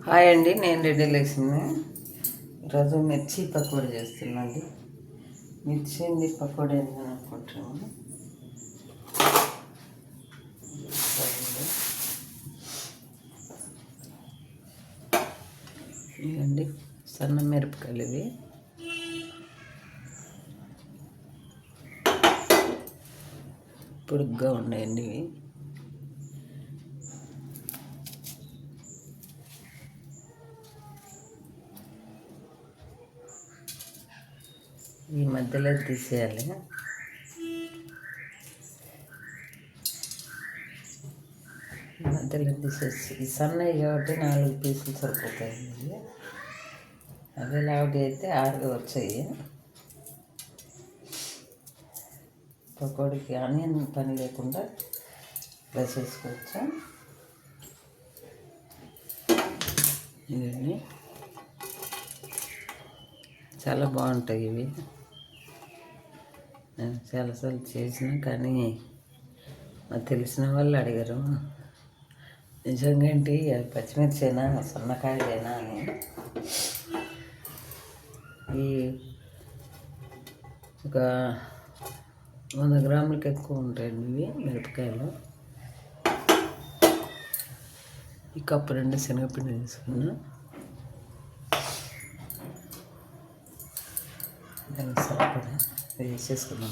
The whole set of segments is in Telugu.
హాయ్ అండి, నేను రెడ్డి లక్ష్మి. ఈరోజు మిర్చి పకోడీ చేస్తున్నాండి. మిర్చి పకోడీ అని అనుకుంటున్నాను. ఇవ్వండి సన్న మిరపకాయలు, ఇవి పొడుగ్గా ఉన్నాయండి. ఇవి ఈ మధ్యలో తీసేయాలి. ఈ మధ్యలో తీసేసి ఈ సన్నవి కాబట్టి 4 పీసులు సరిపోతాయండి. అవి లావుగా అయితే 6 వచ్చాయి. పకోడీకి ఆనియన్ పని లేకుండా ఇలా చేసుకోవచ్చు. ఇవన్నీ చాలా బాగుంటాయి. ఇవి నేను చాలాసార్లు చేసిన, కానీ నాకు తెలిసిన వాళ్ళు అడిగారు నిజంగా ఏంటి అది పచ్చిమిర్చేనా సన్నకాయలేనా అని. ఈ ఒక 100 గ్రాములకి ఎక్కువ ఉంటాయండి ఇవి మిరపకాయలు. ఈ కప్పు 2 శనగపిండి తీసుకున్నా. దానికి సరిపడా వేసేసుకున్నాం.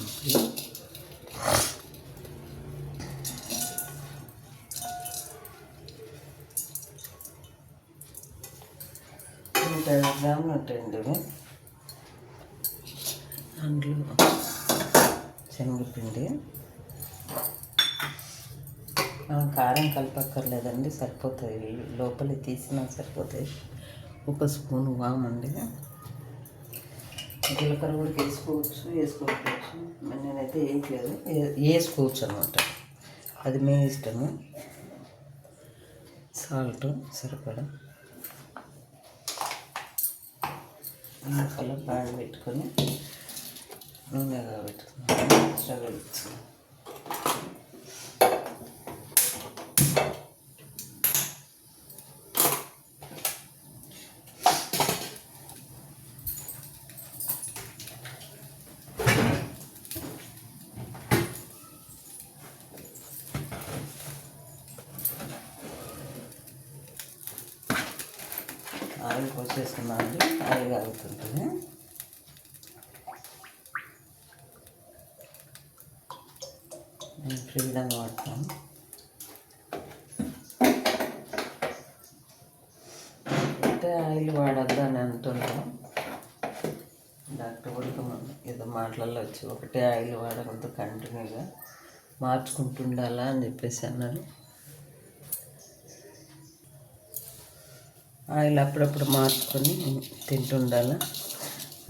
ఇంకా 5 గ్రాములు ఉంటాయండి ఇవి. అందులో శనగపిండి, కారం కలపక్కర్లేదండి, సరిపోతాయి. లోపలి తీసినా సరిపోతాయి. 1 స్పూన్ వామండి. జీలకర్ర కూడా వేసుకోవచ్చు. నేనైతే వేయట్లేదు, వేసుకోవచ్చు అనమాట, అది మీ ఇష్టము. సాల్ట్ సరిపడా. మసాలా బాగా పెట్టుకొని నూనెగా పెట్టుకున్నాను. స్టవ్ వెలిగించుకున్నాను. ఆయిల్ పోసేసుకున్నాను. ఆయిల్ కాగుతుంటుంది. నేను ఫ్రీడంగా వాడతాను. అంటే ఆయిల్ వాడద్దు అని అంటున్నాను. డాక్టర్ కూడా ఏదో మాటలలో వచ్చి ఒకటే ఆయిల్ వాడకూడదు, కంటిన్యూగా మార్చుకుంటుండాలా అని చెప్పేసి అన్నారు. ఆయిల్ అప్పుడప్పుడు మార్చుకొని తింటుండాలా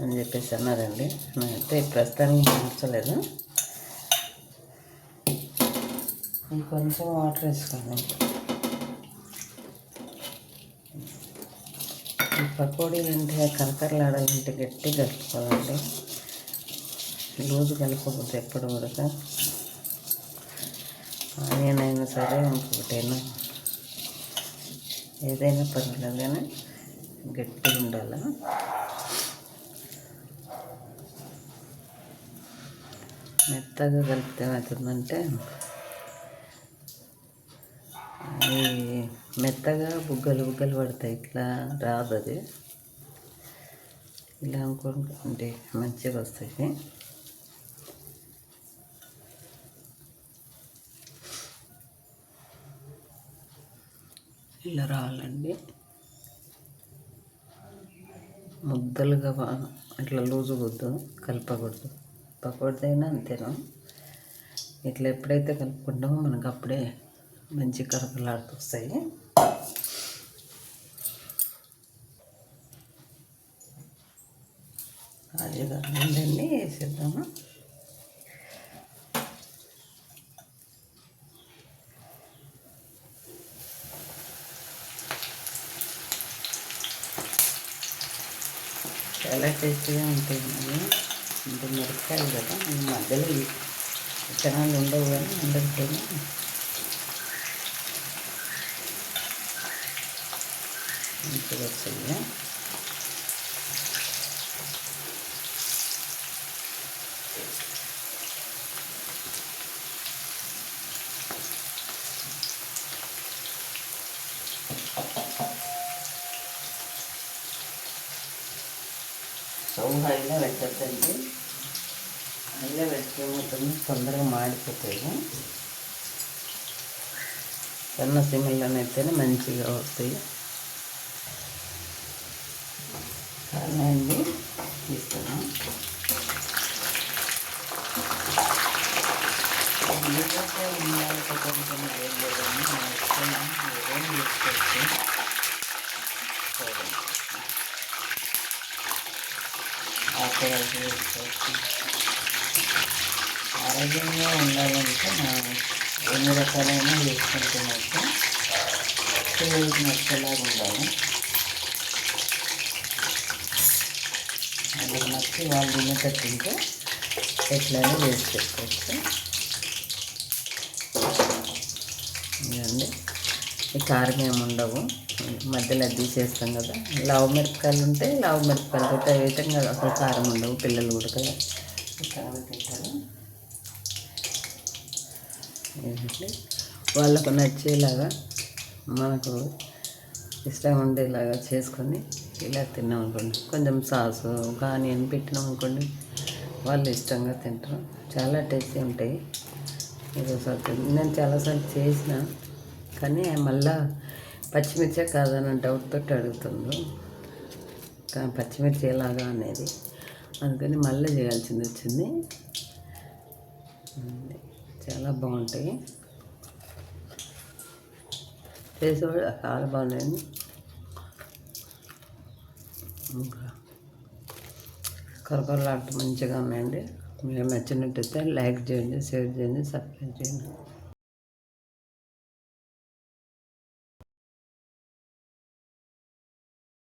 అని చెప్పేసి అన్నారండి. నేనైతే ప్రస్తుతానికి మార్చలేదు. కొంచెం వాటర్ వేసుకోండి. ఈ పకోడీలు అంటే కరకరలాడాలంటే గట్టి కలుపుకోవాలండి, లూజు కలుపుకోకపోతే ఎప్పుడు కూడా. ఆనియన్ అయినా సరే, ఇంకొకటైనా ఏదైనా పర్వాలేదు, కానీ గట్టిగా ఉండాలి. మెత్తగా కలిపితే ఏమవుతుందంటే అది మెత్తగా బుగ్గలు పడతాయి. ఇట్లా రాదు అది. ఇలా అనుకుంటే మంచిగా వస్తాయి. ఇలా రావాలండి. ముద్దలుగా అట్లా లూజు వద్దు, కలపకూడదు. పకోడీదైనా అంతేనా, ఇట్లా ఎప్పుడైతే కలుపుకుంటామో మనకు అప్పుడే మంచి కరకలాడుతూ వస్తాయి. అది కాదండి, వేసేద్దాము. చాలా టేస్టీగా ఉంటాయి. అంటే మిరపకాయలు కదా, మధ్యలో విత్తనాలు ఉండవు, కానీ ఉండకపోయినా మంచిగా వస్తాయి. స్టవ్ హైలో పెట్టద్దండి. హైలో పెడితే ఏమవుతుంది, తొందరగా మాడిపోతాయి. సన్న సిమ్లోనైతేనే మంచిగా వస్తాయి. కారణండి తీస్తాను. ఎందుకంటే ఉండాలి కొంచెం ఏం లేదని నా ఇష్టం. ఏం చేసుకోవచ్చు. ఆకుకూరలు వేసుకోవచ్చు. ఆరోగ్యంగా ఉండాలంటే మనం ఎన్ని రకాలైన వేసుకుంటున్నట్టు పిల్లలకి నచ్చేలాగా ఉండాలి. వాళ్ళకి నచ్చి వాళ్ళు తినేటట్టుంటే ఎట్లయినా వేసి పెట్టుకోవచ్చు. ఇదండి, ఈ కారం ఏమి ఉండవు. మధ్యలో తీసేస్తాం కదా. లావు మిరపకాయలు ఉంటే లావు మిరపకాయలు విధంగా అసలు కారం ఉండవు. పిల్లలు కూడా కదా తింటారు. వాళ్ళకు నచ్చేలాగా మనకు ఇష్టం ఉండేలాగా చేసుకొని ఇలా తిన్నాం అనుకోండి. కొంచెం సాసు ఆనియన్ పెట్టినాం అనుకోండి, వాళ్ళు ఇష్టంగా తింటారు. చాలా టేస్టీ ఉంటాయి. ఈరోజు నేను చాలాసార్లు చేసిన, కానీ మళ్ళా పచ్చిమిర్చి కాదని డౌట్తో అడుగుతుంది. కానీ పచ్చిమిర్చి ఎలాగా అనేది అందుకని మళ్ళీ చేయాల్సింది వచ్చింది. చాలా బాగుంటాయి. చేసి కూడా చాలా బాగున్నాయండి. ఇంకా కరకరలాడుతూ మంచిగా ఉన్నాయండి. మీకు నచ్చినట్టయితే లైక్ చేయండి, షేర్ చేయండి, సబ్స్క్రైబ్ చేయండి.